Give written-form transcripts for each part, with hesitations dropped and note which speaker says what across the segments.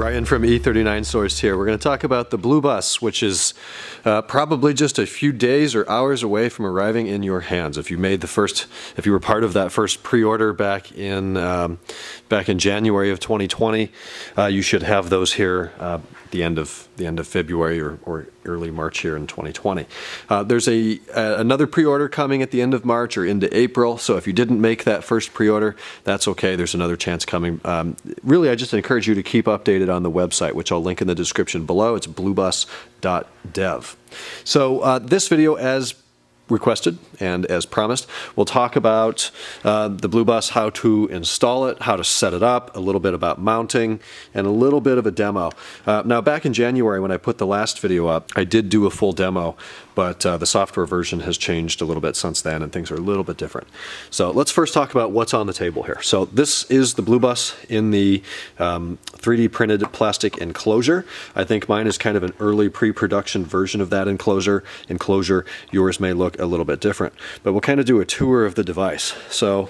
Speaker 1: Ryan from E39 Source here. We're going to talk about the BlueBus, which is probably just a few days or hours away from arriving in your hands. If you were part of that first pre-order back in January of 2020, you should have those here the end of February or early March here in 2020. There's another pre-order coming at the end of March or into April. So if you didn't make that first pre-order, that's okay. There's another chance coming. Really, I just encourage you to keep updated on the website, which I'll link in the description below. It's bluebus.dev. So this video, as requested and as promised, we'll talk about the BlueBus, how to install it, how to set it up, a little bit about mounting, and a little bit of a demo. Now, back in January when I put the last video up, I did do a full demo, but the software version has changed a little bit since then and things are a little bit different. So let's first talk about what's on the table here. So this is the BlueBus in the 3D printed plastic enclosure. I think mine is kind of an early pre-production version of that enclosure. Yours may look a little bit different, but we'll kind of do a tour of the device. So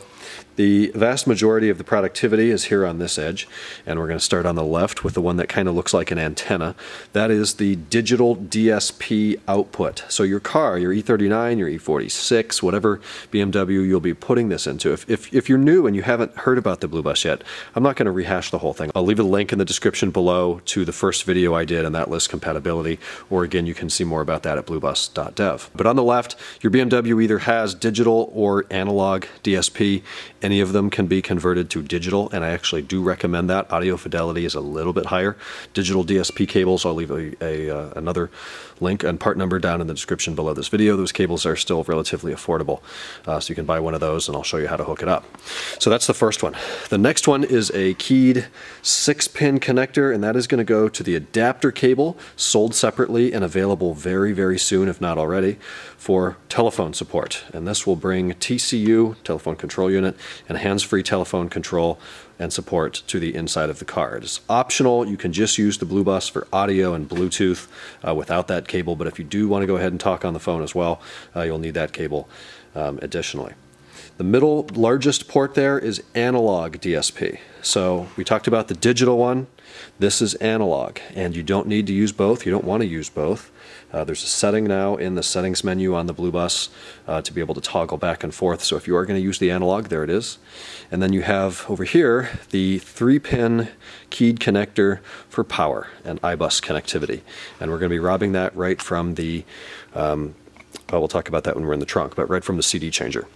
Speaker 1: the vast majority of the productivity is here on this edge, and we're going to start on the left with the one that kind of looks like an antenna. That is the digital DSP output. So your car, your E39, your E46, whatever BMW you'll be putting this into. If you're new and you haven't heard about the BlueBus yet, I'm not going to rehash the whole thing. I'll leave a link in the description below to the first video I did, and that lists compatibility, or again, you can see more about that at bluebus.dev. But on the left, your BMW either has digital or analog DSP. Any of them can be converted to digital, and I actually do recommend that. Audio fidelity is a little bit higher. Digital DSP cables, I'll leave another link and part number down in the description below this video. Those cables are still relatively affordable, so you can buy one of those and I'll show you how to hook it up. So that's the first one. The next one is a keyed 6-pin connector, and that is going to go to the adapter cable, sold separately and available very, very soon, if not already, for telephone support. And this will bring TCU, telephone control unit, and hands-free telephone control and support to the inside of the car. It is optional. You can just use the BlueBus for audio and Bluetooth without that cable, but if you do want to go ahead and talk on the phone as well, you'll need that cable additionally. The middle largest port there is analog DSP. So we talked about the digital one. This is analog, and you don't need to use both. You don't want to use both. There's a setting now in the settings menu on the BlueBus to be able to toggle back and forth. So if you are going to use the analog, there it is. And then you have over here the 3-pin keyed connector for power and iBus connectivity. And we're going to be robbing that right from the, we'll talk about that when we're in the trunk, but right from the CD changer.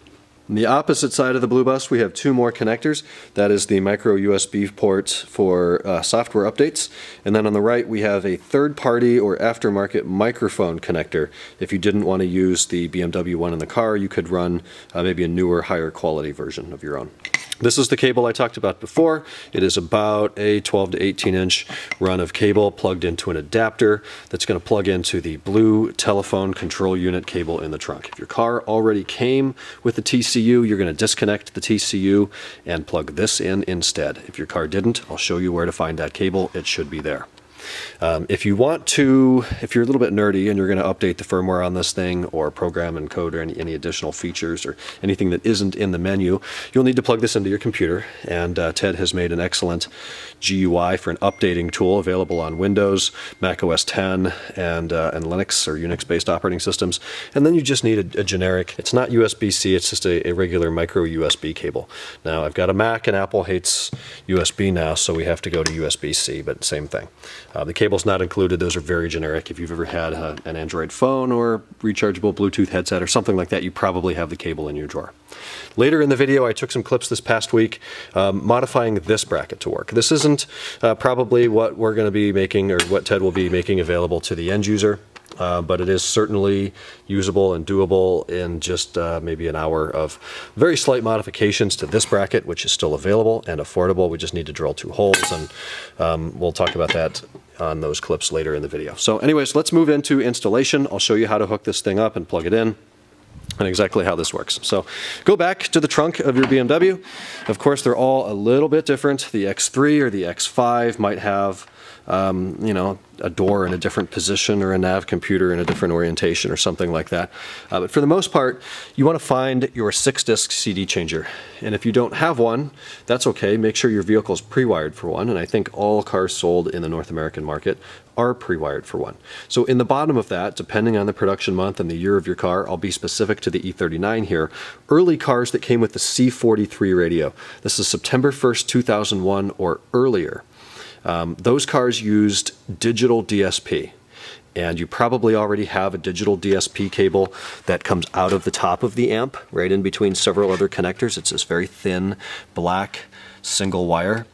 Speaker 1: On the opposite side of the BlueBus, we have two more connectors. That is the micro USB port for software updates. And then on the right, we have a third-party or aftermarket microphone connector. If you didn't want to use the BMW one in the car, you could run maybe a newer, higher quality version of your own. This is the cable I talked about before. It is about a 12 to 18 inch run of cable plugged into an adapter that's going to plug into the blue telephone control unit cable in the trunk. If your car already came with the TCU, you're going to disconnect the TCU and plug this in instead. If your car didn't, I'll show you where to find that cable. It should be there. If you're a little bit nerdy and you're going to update the firmware on this thing or program and code or any additional features or anything that isn't in the menu, you'll need to plug this into your computer. And Ted has made an excellent GUI for an updating tool available on Windows, Mac OS X, and Linux or Unix-based operating systems. And then you just need a generic, it's not USB-C, it's just a regular micro USB cable. Now, I've got a Mac and Apple hates USB now, so we have to go to USB-C, but same thing. The cable's not included. Those are very generic. If you've ever had an Android phone or rechargeable Bluetooth headset or something like that, you probably have the cable in your drawer. Later in the video, I took some clips this past week modifying this bracket to work. This isn't probably what we're going to be making or what Ted will be making available to the end user. But it is certainly usable and doable in just maybe an hour of very slight modifications to this bracket, which is still available and affordable. We just need to drill 2 holes, and we'll talk about that on those clips later in the video. So anyways, let's move into installation. I'll show you how to hook this thing up and plug it in, and exactly how this works. So go back to the trunk of your BMW. Of course, they're all a little bit different. The X3 or the X5 might have you know, a door in a different position or a nav computer in a different orientation or something like that. But for the most part, you want to find your 6-disc CD changer. And if you don't have one, that's okay. Make sure your vehicle is pre-wired for one. And I think all cars sold in the North American market are pre-wired for one. So in the bottom of that, depending on the production month and the year of your car, I'll be specific to the E39 here, early cars that came with the C43 radio. This is September 1st, 2001 or earlier. Those cars used digital DSP, and you probably already have a digital DSP cable that comes out of the top of the amp, right in between several other connectors. It's this very thin, black, single wire,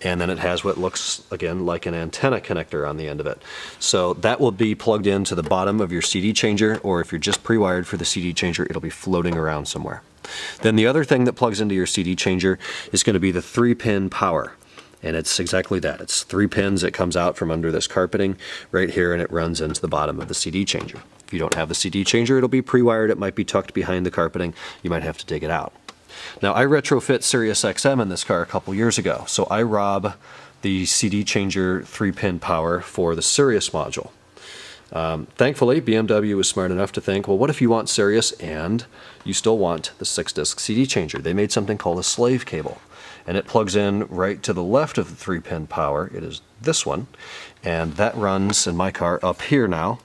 Speaker 1: and then it has what looks, again, like an antenna connector on the end of it. So that will be plugged into the bottom of your CD changer, or if you're just pre-wired for the CD changer, it'll be floating around somewhere. Then the other thing that plugs into your CD changer is going to be the 3-pin power. And it's exactly that. It's 3 pins. It comes out from under this carpeting right here, and it runs into the bottom of the CD changer. If you don't have the CD changer, it'll be pre-wired. It might be tucked behind the carpeting. You might have to dig it out. Now, I retrofit Sirius XM in this car a couple years ago, so I rob the CD changer 3-pin power for the Sirius module. Thankfully, BMW was smart enough to think, well, what if you want Sirius and you still want the 6-disc CD changer? They made something called a slave cable, and it plugs in right to the left of the 3-pin power. It is this one, and that runs in my car up here now,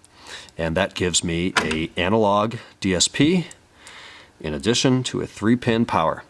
Speaker 1: and that gives me an analog DSP in addition to a 3-pin power.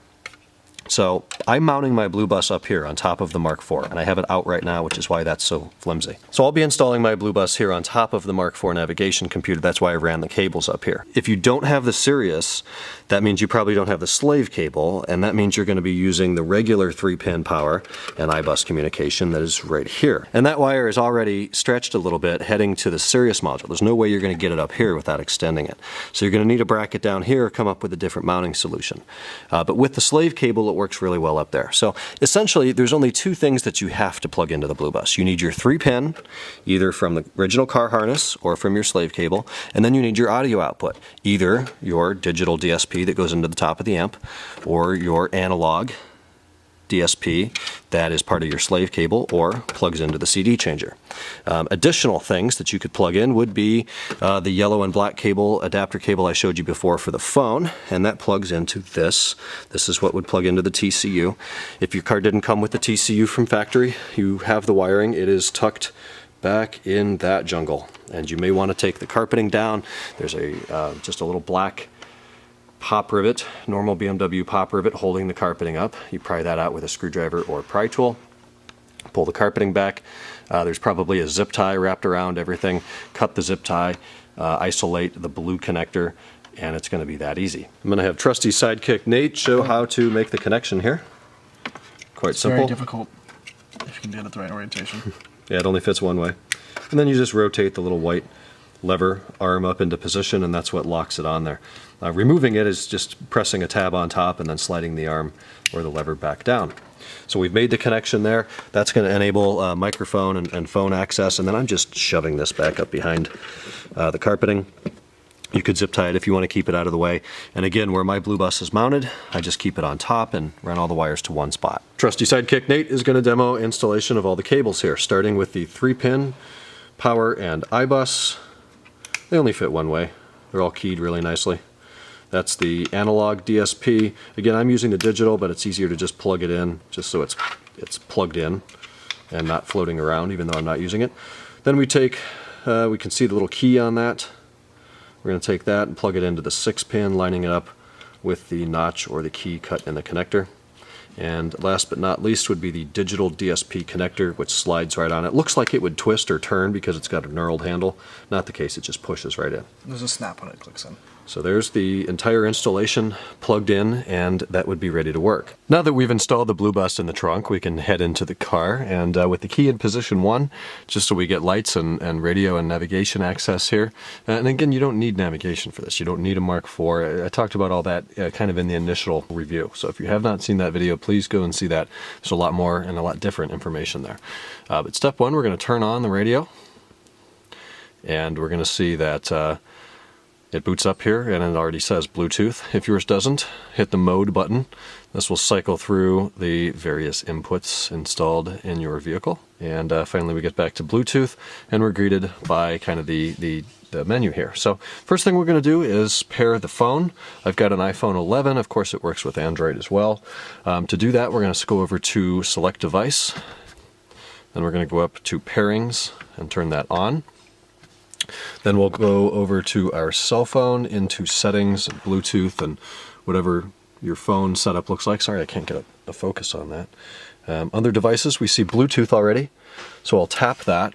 Speaker 1: So I'm mounting my BlueBus up here on top of the Mark IV, and I have it out right now, which is why that's so flimsy. So I'll be installing my BlueBus here on top of the Mark IV navigation computer. That's why I ran the cables up here. If you don't have the Sirius, that means you probably don't have the slave cable, and that means you're going to be using the regular 3-pin power and iBus communication that is right here. And that wire is already stretched a little bit heading to the Sirius module. There's no way you're going to get it up here without extending it. So you're going to need a bracket down here, come up with a different mounting solution. But with the slave cable, it works really well up there. So essentially, there's only 2 things that you have to plug into the BlueBus. You need your 3-pin, either from the original car harness or from your slave cable, and then you need your audio output, either your digital DSP that goes into the top of the amp, or your analog DSP that is part of your slave cable or plugs into the CD changer. Additional things that you could plug in would be the yellow and black cable, adapter cable I showed you before for the phone, and that plugs into this. This is what would plug into the TCU. If your car didn't come with the TCU from factory, you have the wiring. It is tucked back in that jungle, and you may want to take the carpeting down. There's just a little black pop rivet, normal BMW pop rivet holding the carpeting up. You pry that out with a screwdriver or pry tool. Pull the carpeting back. There's probably a zip tie wrapped around everything. Cut the zip tie, isolate the blue connector, and it's going to be that easy. I'm going to have trusty sidekick Nate show how to make the connection here. Quite simple.
Speaker 2: Very difficult if you can get it the right orientation.
Speaker 1: Yeah, it only fits one way. And then you just rotate the little white lever arm up into position, and that's what locks it on there. Removing it is just pressing a tab on top and then sliding the arm or the lever back down. So we've made the connection there. That's going to enable microphone and phone access, and then I'm just shoving this back up behind the carpeting. You could zip tie it if you want to keep it out of the way. And again, where my BlueBus is mounted, I just keep it on top and run all the wires to one spot. Trusty sidekick Nate is going to demo installation of all the cables here, starting with the 3-pin power and iBus. They only fit one way. They're all keyed really nicely. That's the analog DSP. Again, I'm using the digital, but it's easier to just plug it in, just so it's plugged in and not floating around, even though I'm not using it. Then we take, we can see the little key on that. We're going to take that and plug it into the 6-pin, lining it up with the notch or the key cut in the connector. And last but not least would be the digital DSP connector, which slides right on. It looks like it would twist or turn because it's got a knurled handle. Not the case, it just pushes right in.
Speaker 2: There's a snap when it clicks in.
Speaker 1: So there's the entire installation plugged in, and that would be ready to work. Now that we've installed the BlueBus in the trunk, we can head into the car, and with the key in position 1, just so we get lights and radio and navigation access here. And again, you don't need navigation for this. You don't need a Mark IV. I talked about all that kind of in the initial review. So if you have not seen that video, please go and see that. There's a lot more and a lot different information there. But step 1, we're going to turn on the radio, and we're going to see that it boots up here and it already says Bluetooth. If yours doesn't, hit the mode button, This will cycle through the various inputs installed in your vehicle. And finally we get back to Bluetooth, and we're greeted by kind of the menu here. So first thing we're going to do is pair the phone. I've got an iPhone 11. Of course, it works with Android as well. To do that, we're going to go over to Select Device. Then we're going to go up to Pairings and turn that on. Then we'll go over to our cell phone, into Settings, Bluetooth, and whatever your phone setup looks like. Sorry, I can't get a focus on that. Other devices, we see Bluetooth already, so I'll tap that.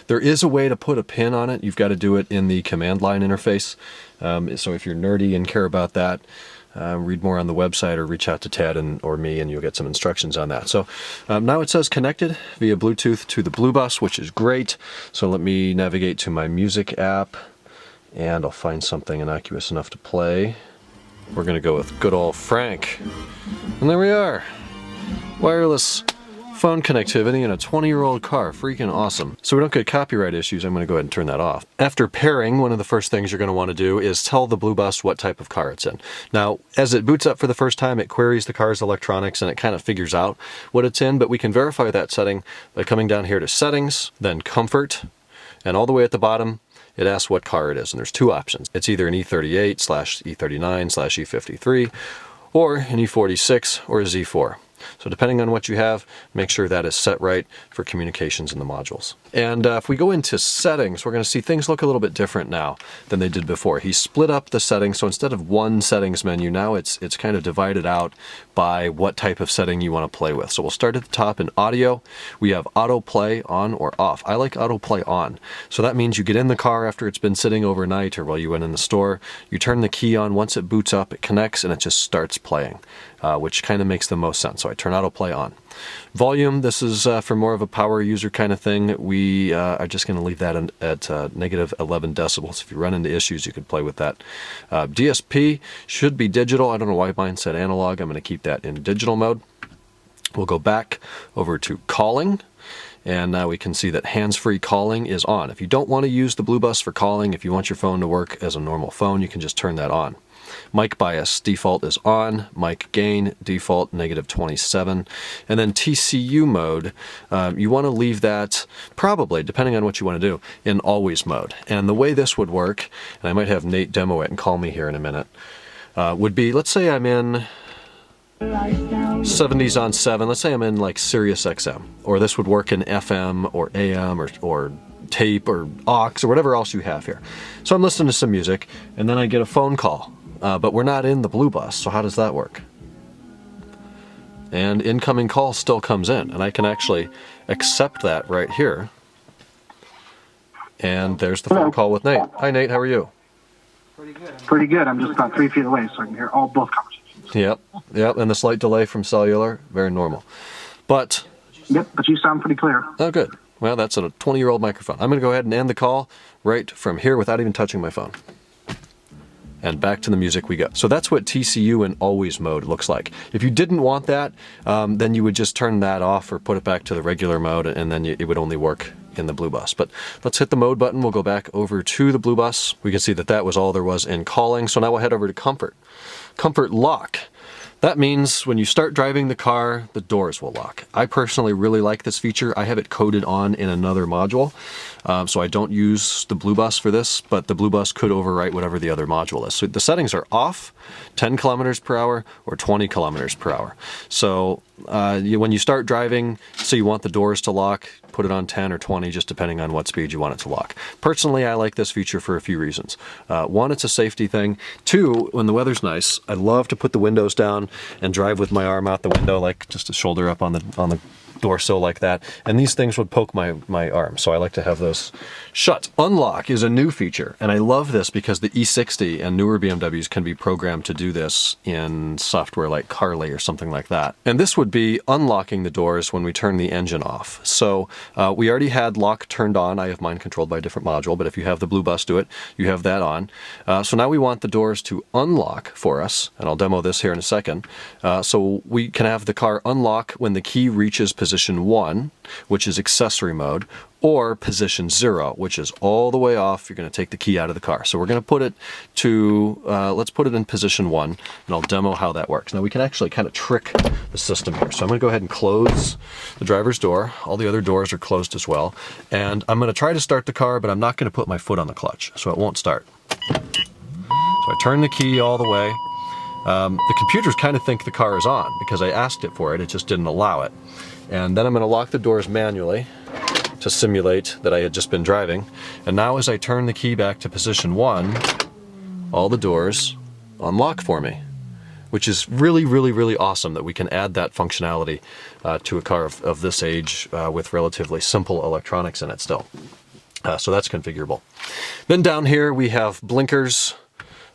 Speaker 1: There is a way to put a pin on it. You've got to do it in the command line interface. So if you're nerdy and care about that, read more on the website or reach out to Ted or me, and you'll get some instructions on that. So now it says connected via Bluetooth to the BlueBus, which is great. So let me navigate to my music app, and I'll find something innocuous enough to play. We're going to go with good old Frank. And there we are. Wireless phone connectivity in a 20-year-old car. Freaking awesome. So we don't get copyright issues, I'm going to go ahead and turn that off. After pairing, one of the first things you're going to want to do is tell the BlueBus what type of car it's in. Now, as it boots up for the first time, it queries the car's electronics and it kind of figures out what it's in, but we can verify that setting by coming down here to Settings, then Comfort, and all the way at the bottom, it asks what car it is, and there's two options. It's either an E38/E39/E53, or an E46 or a Z4. So depending on what you have, make sure that is set right for communications in the modules. And if we go into settings, we're going to see things look a little bit different now than they did before. He split up the settings, so instead of one settings menu, now it's kind of divided out by what type of setting you want to play with. So we'll start at the top in audio. We have autoplay on or off. I like autoplay on. So that means you get in the car after it's been sitting overnight or while you went in the store, you turn the key on, once it boots up, it connects and it just starts playing, which kind of makes the most sense. So I turn autoplay on. Volume, this is for more of a power user kind of thing. We are just going to leave that at negative 11 decibels. If you run into issues, you could play with that. DSP should be digital. I don't know why mine said analog. I'm going to keep that in digital mode. We'll go back over to calling. And now we can see that hands-free calling is on. If you don't want to use the BlueBus for calling, if you want your phone to work as a normal phone, you can just turn that on. Mic bias default is on, mic gain default negative 27, and then TCU mode, you want to leave that probably, depending on what you want to do, in always mode. And the way this would work, and I might have Nate demo it and call me here in a minute, would be, let's say I'm in 70s on 7, let's say I'm in like Sirius XM, or this would work in FM or AM or tape or aux or whatever else you have here. So I'm listening to some music, and then I get a phone call. But we're not in the BlueBus, so how does that work? And incoming call still comes in, and I can actually accept that right here. And there's the phone call with Nate. Hi Nate, how are you?
Speaker 3: Pretty good. I'm just about 3 feet away, so I can hear both conversations.
Speaker 1: Yep, and the slight delay from cellular, very normal. But...
Speaker 3: Yep, but you sound pretty clear.
Speaker 1: Oh, good. Well, that's a 20-year-old microphone. I'm going to go ahead and end the call right from here without even touching my phone. And back to the music we go. So that's what TCU in always mode looks like. If you didn't want that, then you would just turn that off or put it back to the regular mode, and then it would only work in the BlueBus. But let's hit the mode button. We'll go back over to the BlueBus. We can see that that was all there was in calling. So now we'll head over to Comfort. Comfort lock. That means when you start driving the car, the doors will lock. I personally really like this feature. I have it coded on in another module, so I don't use the BlueBus for this, but the BlueBus could overwrite whatever the other module is. So the settings are off, 10 kilometers per hour or 20 kilometers per hour. So when you start driving, so you want the doors to lock, put it on 10 or 20, just depending on what speed you want it to lock. Personally, I like this feature for a few reasons. One, it's a safety thing. Two, when the weather's nice, I love to put the windows down and drive with my arm out the window, like just a shoulder up on the door sill like that, and these things would poke my arm, so I like to have those shut. Unlock is a new feature, and I love this because the E60 and newer BMWs can be programmed to do this in software like Carly or something like that. And this would be unlocking the doors when we turn the engine off. So we already had lock turned on. I have mine controlled by a different module, but if you have the BlueBus do it, you have that on. So now we want the doors to unlock for us, and I'll demo this here in a second. So we can have the car unlock when the key reaches position position 1, which is accessory mode, or position 0, which is all the way off. You're going to take the key out of the car. So we're going to put it to, let's put it in position 1, and I'll demo how that works. Now we can actually kind of trick the system here. So I'm going to go ahead and close the driver's door. All the other doors are closed as well. And I'm going to try to start the car, but I'm not going to put my foot on the clutch, so it won't start. So I turn the key all the way. The computers kind of think the car is on because I asked it for it, it just didn't allow it. And then I'm going to lock the doors manually to simulate that I had just been driving. And now as I turn the key back to position 1, all the doors unlock for me, which is really, really, really awesome that we can add that functionality to a car of this age with relatively simple electronics in it still. So that's configurable. Then down here we have blinkers.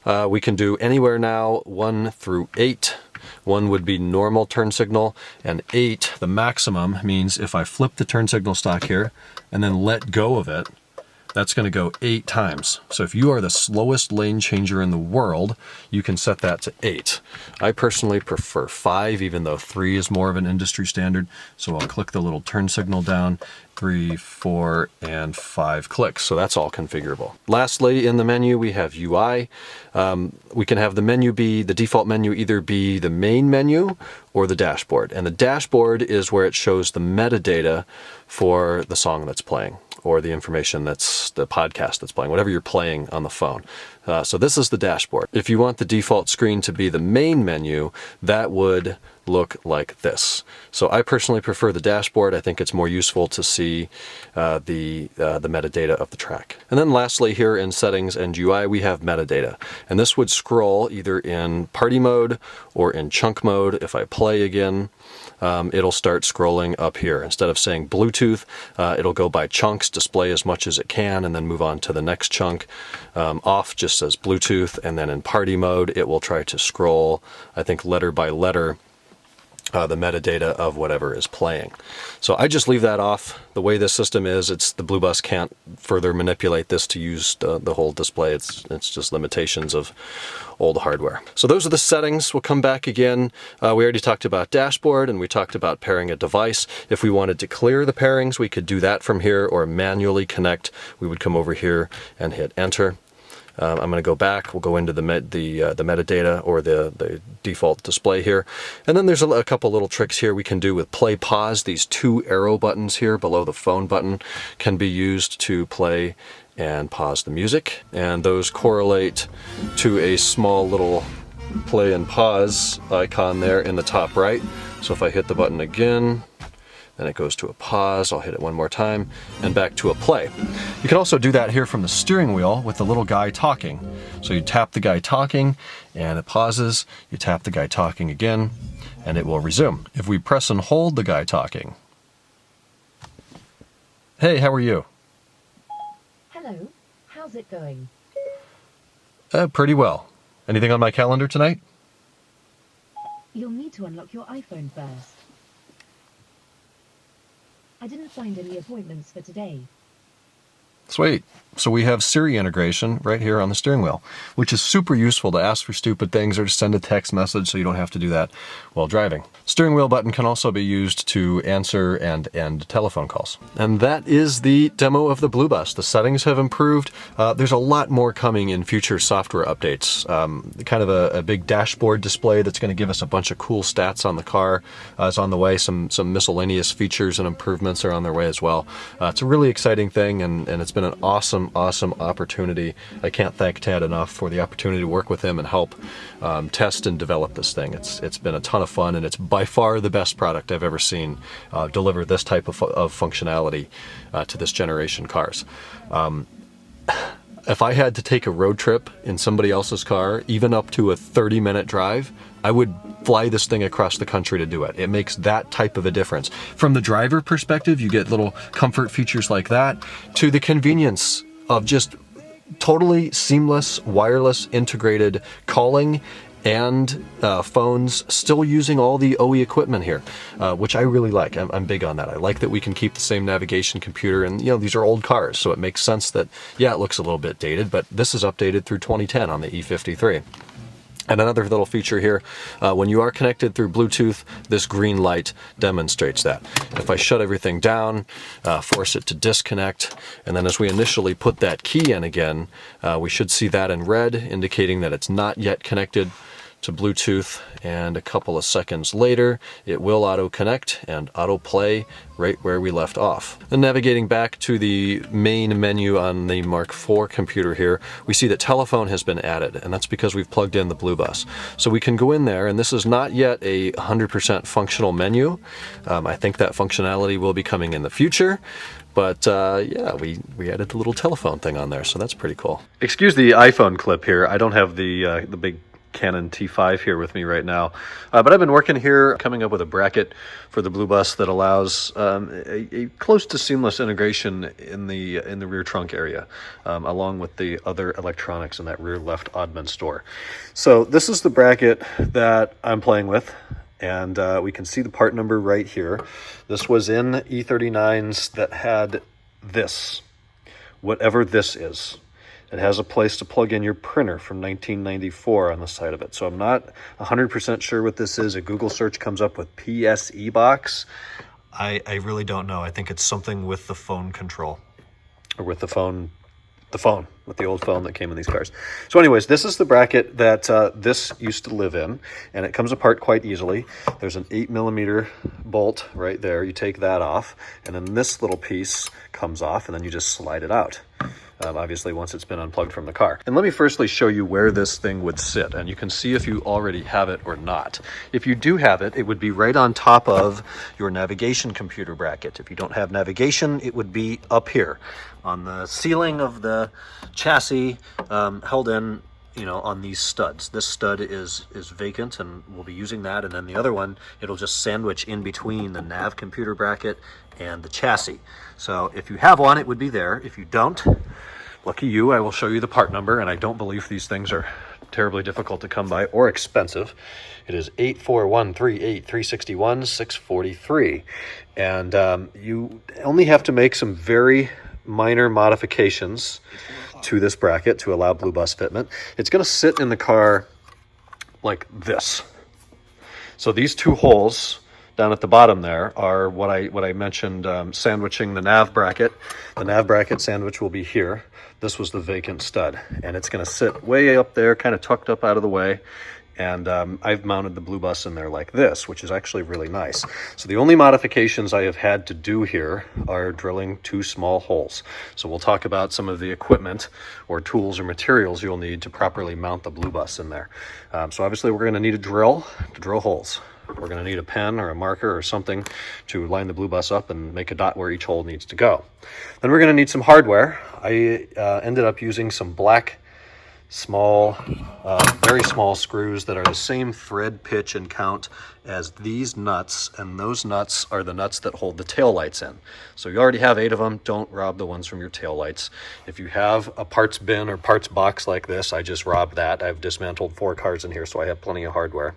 Speaker 1: We can do anywhere now 1 through 8. 1 would be normal turn signal, and 8, the maximum, means if I flip the turn signal stock here and then let go of it, that's going to go 8 times. So if you are the slowest lane changer in the world, you can set that to 8. I personally prefer 5, even though 3 is more of an industry standard. So I'll click the little turn signal down, 3, 4, and 5 clicks. So that's all configurable. Lastly, in the menu, we have UI. We can have the menu be, the default menu either be the main menu or the dashboard. And the dashboard is where it shows the metadata for the song that's playing, or the information that's the podcast that's playing, whatever you're playing on the phone. So this is the dashboard. If you want the default screen to be the main menu, that would look like this. So I personally prefer the dashboard. I think it's more useful to see the metadata of the track. And then lastly, here in settings and UI, we have metadata. And this would scroll either in party mode or in chunk mode. If I play again, it'll start scrolling up here. Instead of saying Bluetooth, it'll go by chunks, display as much as it can, and then move on to the next chunk. Off just says Bluetooth, and then in party mode, it will try to scroll, I think, letter by letter, the metadata of whatever is playing. So I just leave that off. The way this system is, the BlueBus can't further manipulate this to use the whole display. It's just limitations of old hardware. So those are the settings. We'll come back again. We already talked about dashboard, and we talked about pairing a device. If we wanted to clear the pairings, we could do that from here, or manually connect. We would come over here and hit enter. I'm going to go back. We'll go into the metadata, or the default display here. And then there's a couple little tricks here we can do with play pause. These 2 arrow buttons here below the phone button can be used to play and pause the music. And those correlate to a small little play and pause icon there in the top right. So if I hit the button again, then it goes to a pause. I'll hit it one more time and back to a play. You can also do that here from the steering wheel with the little guy talking. So you tap the guy talking and it pauses. You tap the guy talking again and it will resume. If we press and hold the guy talking. Hey, how are you?
Speaker 4: Hello, how's it going?
Speaker 1: Pretty well. Anything on my calendar tonight?
Speaker 4: You'll need to unlock your iPhone first. I didn't find any appointments for today.
Speaker 1: Sweet. So we have Siri integration right here on the steering wheel, which is super useful to ask for stupid things or to send a text message so you don't have to do that while driving. Steering wheel button can also be used to answer and end telephone calls. And that is the demo of the BlueBus. The settings have improved. There's a lot more coming in future software updates. Kind of a big dashboard display that's going to give us a bunch of cool stats on the car is on the way. Some miscellaneous features and improvements are on their way as well. It's a really exciting thing, and it's been an awesome opportunity. I can't thank Tad enough for the opportunity to work with him and help test and develop this thing. It's been a ton of fun, and it's by far the best product I've ever seen deliver this type of functionality to this generation cars. If I had to take a road trip in somebody else's car, even up to a 30-minute drive, I would fly this thing across the country to do it. It makes that type of a difference. From the driver perspective, you get little comfort features like that, to the convenience of just totally seamless, wireless, integrated calling and phones, still using all the OE equipment here, which I really like. I'm big on that. I like that we can keep the same navigation computer, and these are old cars, so it makes sense that, yeah, it looks a little bit dated, but this is updated through 2010 on the E53. And another little feature here, when you are connected through Bluetooth, this green light demonstrates that. If I shut everything down, force it to disconnect, and then as we initially put that key in again, we should see that in red, indicating that it's not yet connected to Bluetooth, and a couple of seconds later it will auto connect and auto play right where we left off. And navigating back to the main menu on the Mark IV computer here, we see that telephone has been added, and that's because we've plugged in the BlueBus. So we can go in there, and this is not yet a 100% functional menu. I think that functionality will be coming in the future. But yeah, we added the little telephone thing on there, so that's pretty cool. Excuse the iPhone clip here. I don't have the big Canon T5 here with me right now, but I've been working here coming up with a bracket for the BlueBus that allows a close to seamless integration in the rear trunk area, along with the other electronics in that rear left oddman store. So this is the bracket that I'm playing with, and we can see the part number right here. This was in E39s that had this, whatever this is. It has a place to plug in your printer from 1994 on the side of it. So I'm not 100% sure what this is. A Google search comes up with PSE Box. I really don't know. I think it's something with the phone control, or with the phone, with the old phone that came in these cars. So anyways, this is the bracket that this used to live in, and it comes apart quite easily. There's an 8mm bolt right there. You take that off, and then this little piece comes off, and then you just slide it out. Obviously once it's been unplugged from the car. And let me firstly show you where this thing would sit, and you can see if you already have it or not. If you do have it, it would be right on top of your navigation computer bracket. If you don't have navigation, it would be up here on the ceiling of the chassis, held in, you know, on these studs. This stud is vacant, and we'll be using that, and then the other one, it'll just sandwich in between the Nav Computer Bracket and the chassis. So if you have one, it would be there. If you don't, lucky you, I will show you the part number, and I don't believe these things are terribly difficult to come by or expensive. It is 84138361643, and you only have to make some very minor modifications to this bracket to allow BlueBus fitment. It's going to sit in the car like this. So these two holes down at the bottom there are what I mentioned, sandwiching the nav bracket. The nav bracket sandwich will be here. This was the vacant stud, and it's going to sit way up there, kind of tucked up out of the way. And I've mounted the BlueBus in there like this, which is actually really nice. So the only modifications I have had to do here are drilling 2 small holes. So we'll talk about some of the equipment or tools or materials you'll need to properly mount the BlueBus in there. So obviously we're going to need a drill to drill holes. We're going to need a pen or a marker or something to line the BlueBus up and make a dot where each hole needs to go. Then we're going to need some hardware. I ended up using some black small, very small screws that are the same thread pitch and count as these nuts, and those nuts are the nuts that hold the tail lights in. So you already have 8 of them. Don't rob the ones from your tail lights. If you have a parts bin or parts box like this, I just robbed that. I've dismantled 4 cars in here, so I have plenty of hardware.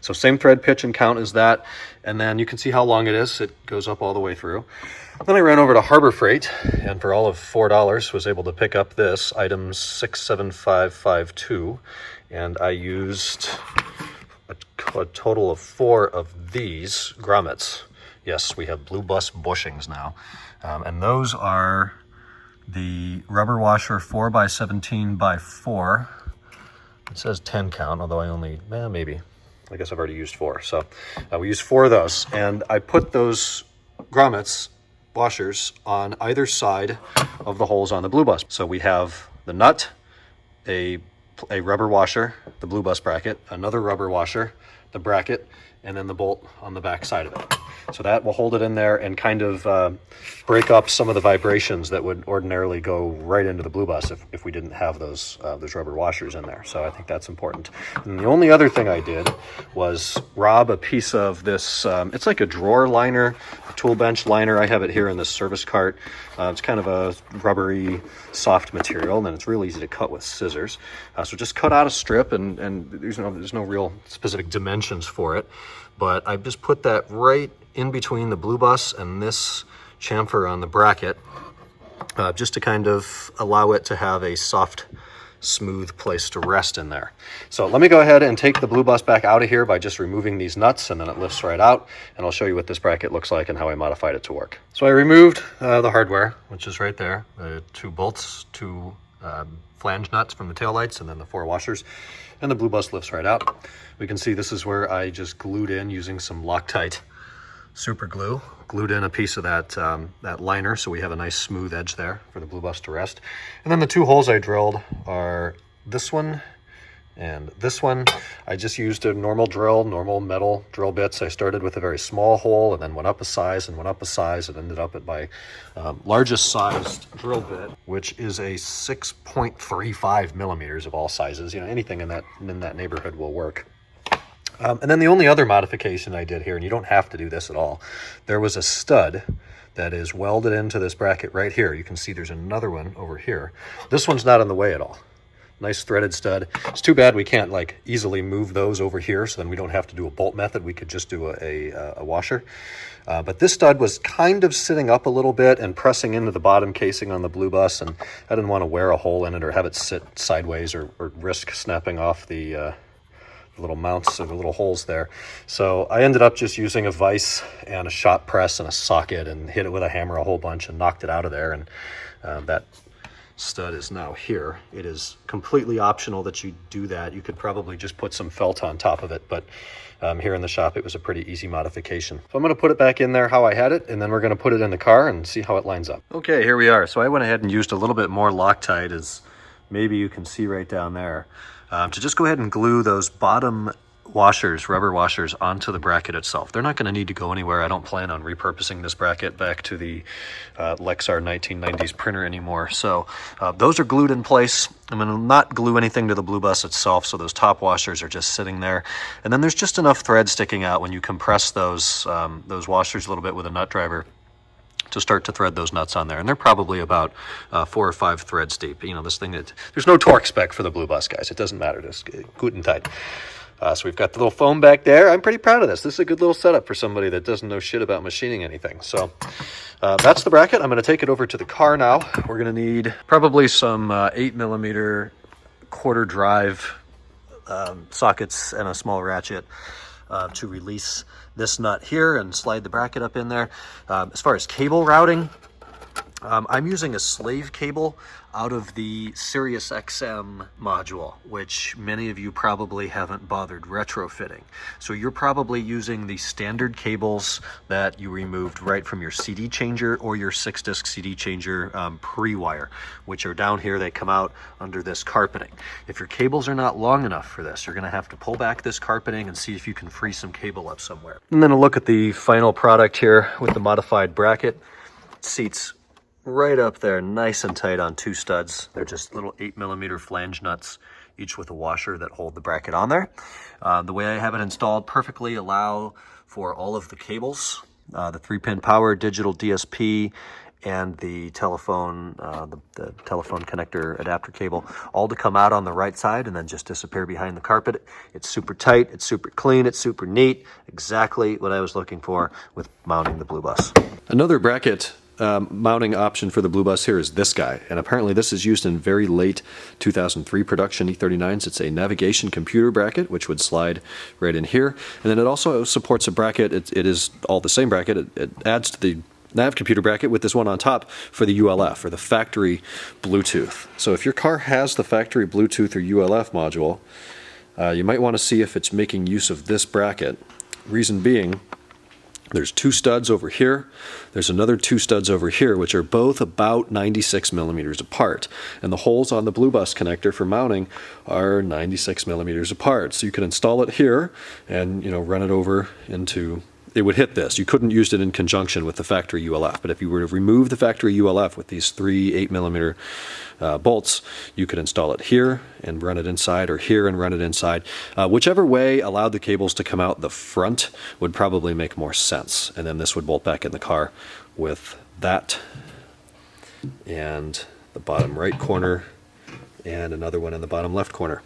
Speaker 1: So same thread pitch and count as that, and then you can see how long it is. It goes up all the way through. Then I ran over to Harbor Freight, and for all of $4 was able to pick up this item 67552, and I used a total of 4 of these grommets. Yes, we have BlueBus bushings now, and those are the rubber washer 4x17x4. It says 10 count, although I only, maybe. I guess I've already used 4. So we used 4 of those, and I put those grommets, washers, on either side of the holes on the BlueBus. So we have the nut, a rubber washer, the BlueBus bracket, another rubber washer, the bracket, and then the bolt on the back side of it. So that will hold it in there and kind of break up some of the vibrations that would ordinarily go right into the BlueBus if we didn't have those rubber washers in there. So I think that's important. And the only other thing I did was rob a piece of this, it's like a drawer liner, a tool bench liner. I have it here in this service cart. It's kind of a rubbery, soft material, and then it's real easy to cut with scissors. So just cut out a strip, and there's no real specific dimensions for it. But I just put that right in between the BlueBus and this chamfer on the bracket, just to kind of allow it to have a soft smooth place to rest in there. So let me go ahead and take the BlueBus back out of here by just removing these nuts, and then it lifts right out, and I'll show you what this bracket looks like and how I modified it to work. So I removed the hardware, which is right there, the 2 bolts, 2 flange nuts from the taillights, and then the 4 washers, and the BlueBus lifts right out. We can see this is where I just glued in using some Loctite super glue, glued in a piece of that that liner, so we have a nice smooth edge there for the BlueBus to rest. And then the 2 holes I drilled are this one and this one. I just used a normal drill, normal metal drill bits. I started with a very small hole and then went up a size and went up a size and ended up at my largest sized drill bit, which is a 6.35 millimeters of all sizes. You know, anything in that neighborhood will work. And then the only other modification I did here, and you don't have to do this at all, there was a stud that is welded into this bracket right here. You can see there's another one over here. This one's not in the way at all. Nice threaded stud. It's too bad we can't like easily move those over here, so then we don't have to do a bolt method. We could just do a washer. But this stud was kind of sitting up a little bit and pressing into the bottom casing on the BlueBus, and I didn't want to wear a hole in it or have it sit sideways or risk snapping off the little mounts or the little holes there. So I ended up just using a vise and a shot press and a socket and hit it with a hammer a whole bunch and knocked it out of there, and that stud is now here. It is completely optional that you do that. You could probably just put some felt on top of it, but here in the shop it was a pretty easy modification. So I'm going to put it back in there how I had it, and then we're going to put it in the car and see how it lines up. Okay, here we are. So I went ahead and used a little bit more Loctite, as maybe you can see right down there, to just go ahead and glue those bottom washers, rubber washers, onto the bracket itself. They're not going to need to go anywhere. I don't plan on repurposing this bracket back to the Lexar 1990s printer anymore. So those are glued in place. I'm going to not glue anything to the BlueBus itself, so those top washers are just sitting there. And then there's just enough thread sticking out when you compress those washers a little bit with a nut driver to start to thread those nuts on there. And they're probably about 4 or 5 threads deep. You know, this thing, there's no torque spec for the BlueBus, guys. It doesn't matter. It's good and tight. So we've got the little foam back there. I'm pretty proud of this. This is a good little setup for somebody that doesn't know shit about machining anything. So that's the bracket. I'm going to take it over to the car now. We're going to need probably some 8mm quarter drive sockets and a small ratchet to release this nut here and slide the bracket up in there. As far as cable routing, I'm using a slave cable out of the Sirius XM module, which many of you probably haven't bothered retrofitting. So you're probably using the standard cables that you removed right from your CD changer or your 6-disc CD changer pre-wire, which are down here. They come out under this carpeting. If your cables are not long enough for this, you're going to have to pull back this carpeting and see if you can free some cable up somewhere. And then a look at the final product here with the modified bracket. It seats right up there, nice and tight on 2 studs. They're just little 8mm flange nuts, each with a washer that hold the bracket on there. The way I have it installed perfectly allow for all of the cables, the 3-pin power, digital DSP, and the telephone, the telephone connector adapter cable, all to come out on the right side and then just disappear behind the carpet. It's super tight, it's super clean, it's super neat. Exactly what I was looking for with mounting the BlueBus. Another bracket mounting option for the BlueBus here is this guy, and apparently this is used in very late 2003 production E39s. It's a navigation computer bracket, which would slide right in here, and then it also supports a bracket. It is all the same bracket. It adds to the Nav Computer Bracket with this one on top for the ULF, or the factory Bluetooth. So if your car has the factory Bluetooth or ULF module, you might want to see if it's making use of this bracket. Reason being, there's 2 studs over here. There's another 2 studs over here, which are both about 96mm apart. And the holes on the BlueBus connector for mounting are 96mm apart. So you can install it here and, you know, run it over into, it would hit this. You couldn't use it in conjunction with the factory ULF, but if you were to remove the factory ULF with these 3 8mm bolts, you could install it here and run it inside, or here and run it inside. Whichever way allowed the cables to come out the front would probably make more sense. And then this would bolt back in the car with that and the bottom right corner and another one in the bottom left corner.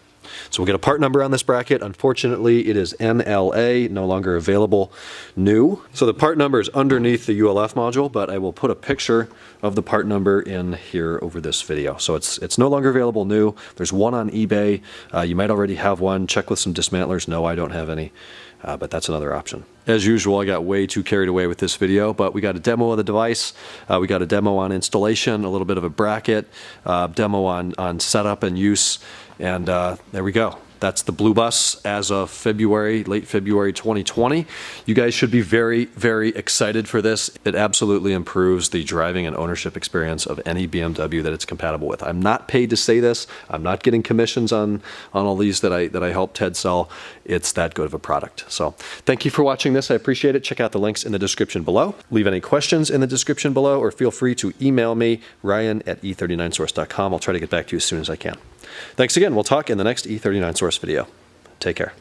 Speaker 1: So we'll get a part number on this bracket. Unfortunately, it is NLA, no longer available new. So the part number is underneath the ULF module, but I will put a picture of the part number in here over this video. So it's no longer available new. There's one on eBay. You might already have one. Check with some dismantlers. No, I don't have any, but that's another option. As usual, I got way too carried away with this video, but we got a demo of the device. We got a demo on installation, a little bit of a bracket, demo on setup and use, and there we go. That's the BlueBus as of late February 2020. You guys should be very, very excited for this. It absolutely improves the driving and ownership experience of any BMW that it's compatible with. I'm not paid to say this. I'm not getting commissions on all these that I help Ted sell. It's that good of a product. So thank you for watching this. I appreciate it. Check out the links in the description below. Leave any questions in the description below, or feel free to email me, ryan@e39source.com. I'll try to get back to you as soon as I can. Thanks again. We'll talk in the next E39 Source video. Take care.